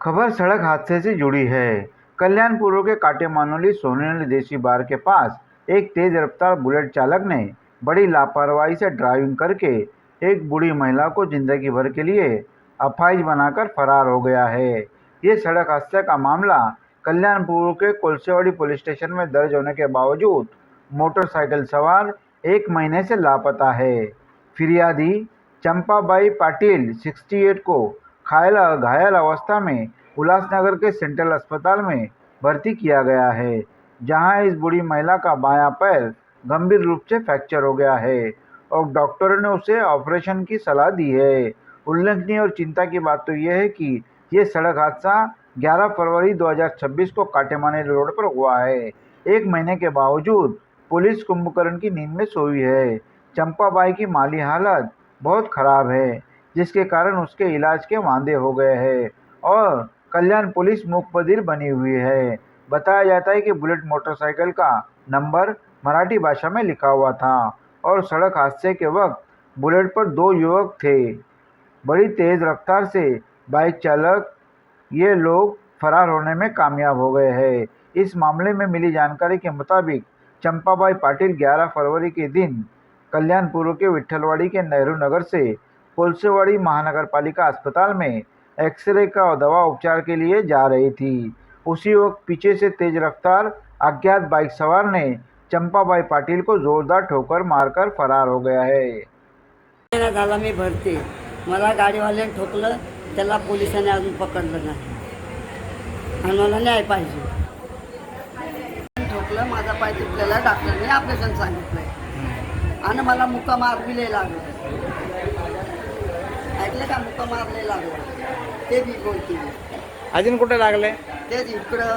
खबर सड़क हादसे से जुड़ी है। कल्याणपुर के काटे मानोली सोनेली देसी बार के पास एक तेज रफ्तार बुलेट चालक ने बड़ी लापरवाही से ड्राइविंग करके एक बूढ़ी महिला को जिंदगी भर के लिए अपाहिज बनाकर फरार हो गया है। ये सड़क हादसे का मामला कल्याणपुर के कोलसेवाड़ी पुलिस स्टेशन में दर्ज होने के बावजूद मोटरसाइकिल सवार एक महीने से लापता है। फिरियादी चंपाबाई पाटिल 68 को घायल अवस्था में उल्लासनगर के सेंट्रल अस्पताल में भर्ती किया गया है, जहां इस बूढ़ी महिला का बायां पैर गंभीर रूप से फ्रैक्चर हो गया है और डॉक्टरों ने उसे ऑपरेशन की सलाह दी है। उल्लेखनीय और चिंता की बात तो यह है कि ये सड़क हादसा 11 फरवरी 2026 को काटेमानी रोड पर हुआ है। एक महीने के बावजूद पुलिस कुंभकर्ण की नींद में सोई है। चंपाबाई की माली हालत बहुत खराब है, जिसके कारण उसके इलाज के वांदे हो गए हैं और कल्याण पुलिस मुकबधिर बनी हुई है। बताया जाता है कि बुलेट मोटरसाइकिल का नंबर मराठी भाषा में लिखा हुआ था और सड़क हादसे के वक्त बुलेट पर 2 युवक थे। बड़ी तेज रफ्तार से बाइक चालक ये लोग फरार होने में कामयाब हो गए हैं। इस मामले में मिली जानकारी के मुताबिक चंपाबाई पाटिल 11 फरवरी के दिन कल्याणपुर के विट्ठलवाड़ी के नेहरू नगर से कोलसेवाड़ी महानगर पालिका अस्पताल में एक्सरे का दवा उपचार के लिए जा रही थी। उसी वक्त पीछे से तेज रफ्तार अज्ञात बाइक सवार ने चंपाबाई पाटिल को जोरदार ठोकर मारकर फरार हो गया है। महिना झाला मी भरते, मला गाडीवाल्याने ठोकलं, त्याला पोलिसांनी अजून पकडलं नाही आणि मला न्याय पाहिजे. ठोकलं, माझा पाय तुटलेला, डॉक्टरने ऑपरेशन सांगितलंय आणि मला मुका मारले लागलं. ऐकलं का? मुका मारले लागलं ते बी बोलते. अजून कुठे लागले? तेच इकडं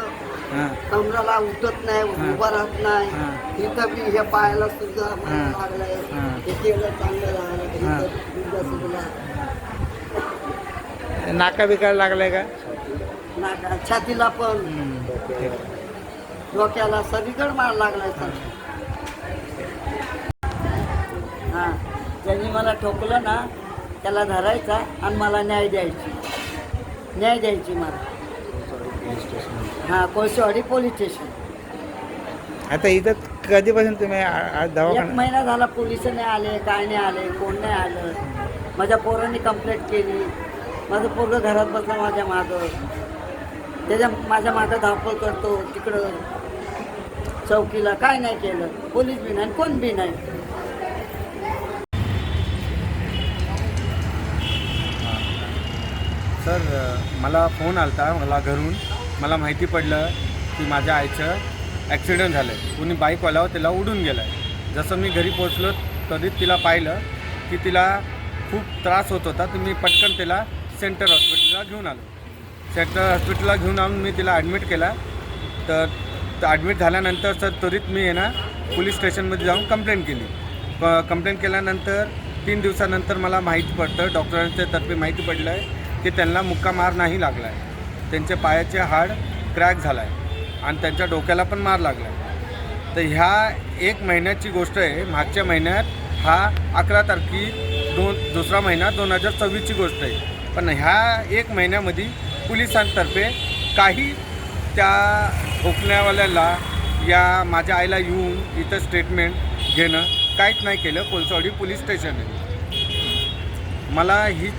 कमराला उठत नाही, उभं राहत नाही. इथं बी हे पायाला सुद्धा लागलंय. हे केलं चांगलं लागलं. नाका बिकायला लागलाय का? नाका, छातीला पण, डोक्याला सगळीकडे मार लागलाय सर. हां, ज्यांनी मला ठोकलं ना त्याला धरायचा आणि मला न्याय द्यायची मला. हां, कोळसेवाडी पोलीस स्टेशन. आता इथं कधीपासून तुम्ही एक दवाखाना? महिना झाला, पोलिस नाही आले, काय नाही आले, कोण नाही आलं. माझ्या पोरांनी कंप्लेंट केली. माझं पोरगं घरात बसलं माझ्या मागं, माझ्या मागं धावपळ करतो तिकडं चौकीला. काय नाही केलं, पोलीस बी नाही, कोण बी नाही. सर, मला फोन आलता मला घरून. मला माहिती पडलं की माझ्या आईचं ॲक्सिडेंट झालं आहे. कोणी बाईकवाला त्याला उडून गेलं आहे. जसं मी घरी पोचलो तरी तिला पाहिलं की तिला खूप त्रास होत होता. तर मी पटकन तिला सेंटर हॉस्पिटलला घेऊन आलो. सेंटर हॉस्पिटलला घेऊन आणून मी तिला ॲडमिट केला. तर ॲडमिट झाल्यानंतर सर त्वरित मी पोलीस स्टेशनमध्ये जाऊन कंप्लेंट केली. कंप्लेंट केल्यानंतर 3 दिवसानंतर मला माहिती पडतं, डॉक्टरांच्या तर्फे माहिती पडलं आहे की त्यांना मुक्का मार नाही लागला आहे. त्यांच्या पायाचे हाड क्रॅक झाला आहे आणि त्यांच्या डोक्याला पण मार लागला आहे. तर ह्या 1 महिन्याची गोष्ट आहे. मागच्या महिन्यात हा 11 तारखेला दुसरा महिना 2024ची गोष्ट आहे. पण ह्या 1 महिन्यामध्ये पोलिसांतर्फे काही त्या ठोकण्यावाल्याला या माझ्या आईला येऊन इथं स्टेटमेंट घेणं काहीच नाही केलं कोलसेवाडी पोलीस स्टेशनने. मला ही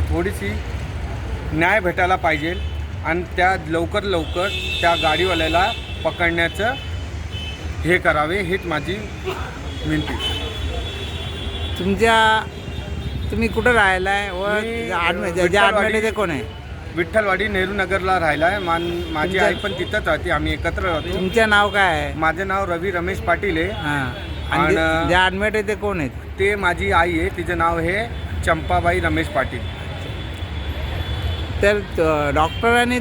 थोडीशी न्याय भेटायला पाहिजे आणि त्या लवकर त्या गाडीवाल्याला पकडण्याचं हे करावे, हीच माझी विनंती. तुम्ही कुठं राहिला आहे व ॲडमिट ते कोण आहे? विठ्ठलवाडी नेहरू नगरला राहिला आहे. माझी आई पण तिथंच राहते. आम्ही एकत्र राहतो. तुमचं नाव काय आहे? माझं नाव रवी रमेश पाटील आहे. हां, आणि जे ॲडमिट आहे ते कोण आहेत? ते माझी आई आहे. तिचं नाव आहे चंपाबाई रमेश पाटील. तर डॉक्टरांनी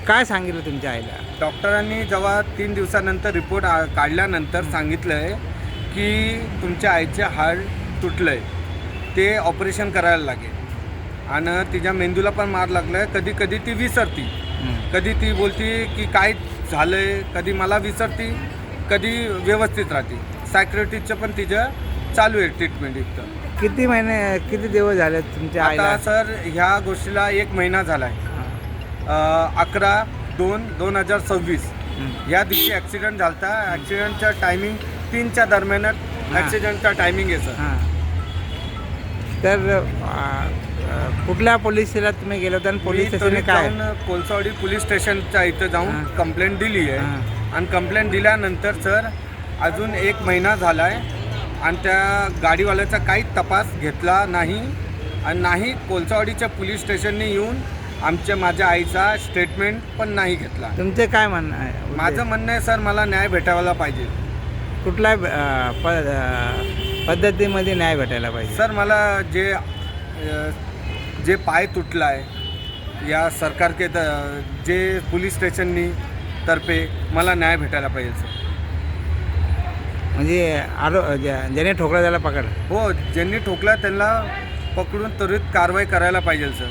काय सांगितलं तुमच्या आईला? डॉक्टरांनी जेव्हा 3 दिवसानंतर रिपोर्ट काढल्यानंतर सांगितलं आहे की तुमच्या आईचे हाड तुटलं आहे, ते ऑपरेशन करायला लागेल आणि तिच्या मेंदूला पण मार लागला आहे. कधी कधी ती विसरती, कधी ती बोलती की काय झालं आहे, कधी मला विसरती, कधी व्यवस्थित राहते. सायक्रेटिस्टचं पण तिचं चालू आहे ट्रीटमेंट इथं. किती महिने किती दिवस झाले तुमच्या आईला? आता सर ह्या गोष्टीला 1 महिना झाला आहे. 11/2/2026 या दिवशी ॲक्सिडेंट झाला होता. ॲक्सिडेंटचा टायमिंग 3च्या दरम्यानच ॲक्सिडेंटचा टायमिंग आहे सर. हां. तर कुठल्या पोलीस स्टेशनात तुम्ही गेलो होता आणि पोलीस स्टेशनने काय? कोलसावडी पोलीस स्टेशनच्या इथं जाऊन हां. कंप्लेंट दिली आहे. हां. आणि कंप्लेंट दिल्यानंतर सर अजून 1 महिना झाला आहे आणि त्या गाडीवाल्याचा काहीच तपास घेतला नाही आणि नाही कोलसावडीच्या पोलीस स्टेशनने येऊन माझ्या आईचा स्टेटमेंट पण नाही घेतला. तुमचे काय म्हणणं आहे? माझं म्हणणं आहे सर मला न्याय भेटायला पाहिजे. कुठल्या पद्धतीमध्ये न्याय भेटायला पाहिजे? सर मला जे पाय तुटला आहे या सरकार के जे पोलीस स्टेशननी तर्फे मला न्याय भेटायला पाहिजे सर. म्हणजे ज्याने ठोकला त्याला पकड. हो, ज्यांनी ठोकला त्यांना पकडून त्वरित कारवाई करायला पाहिजे सर.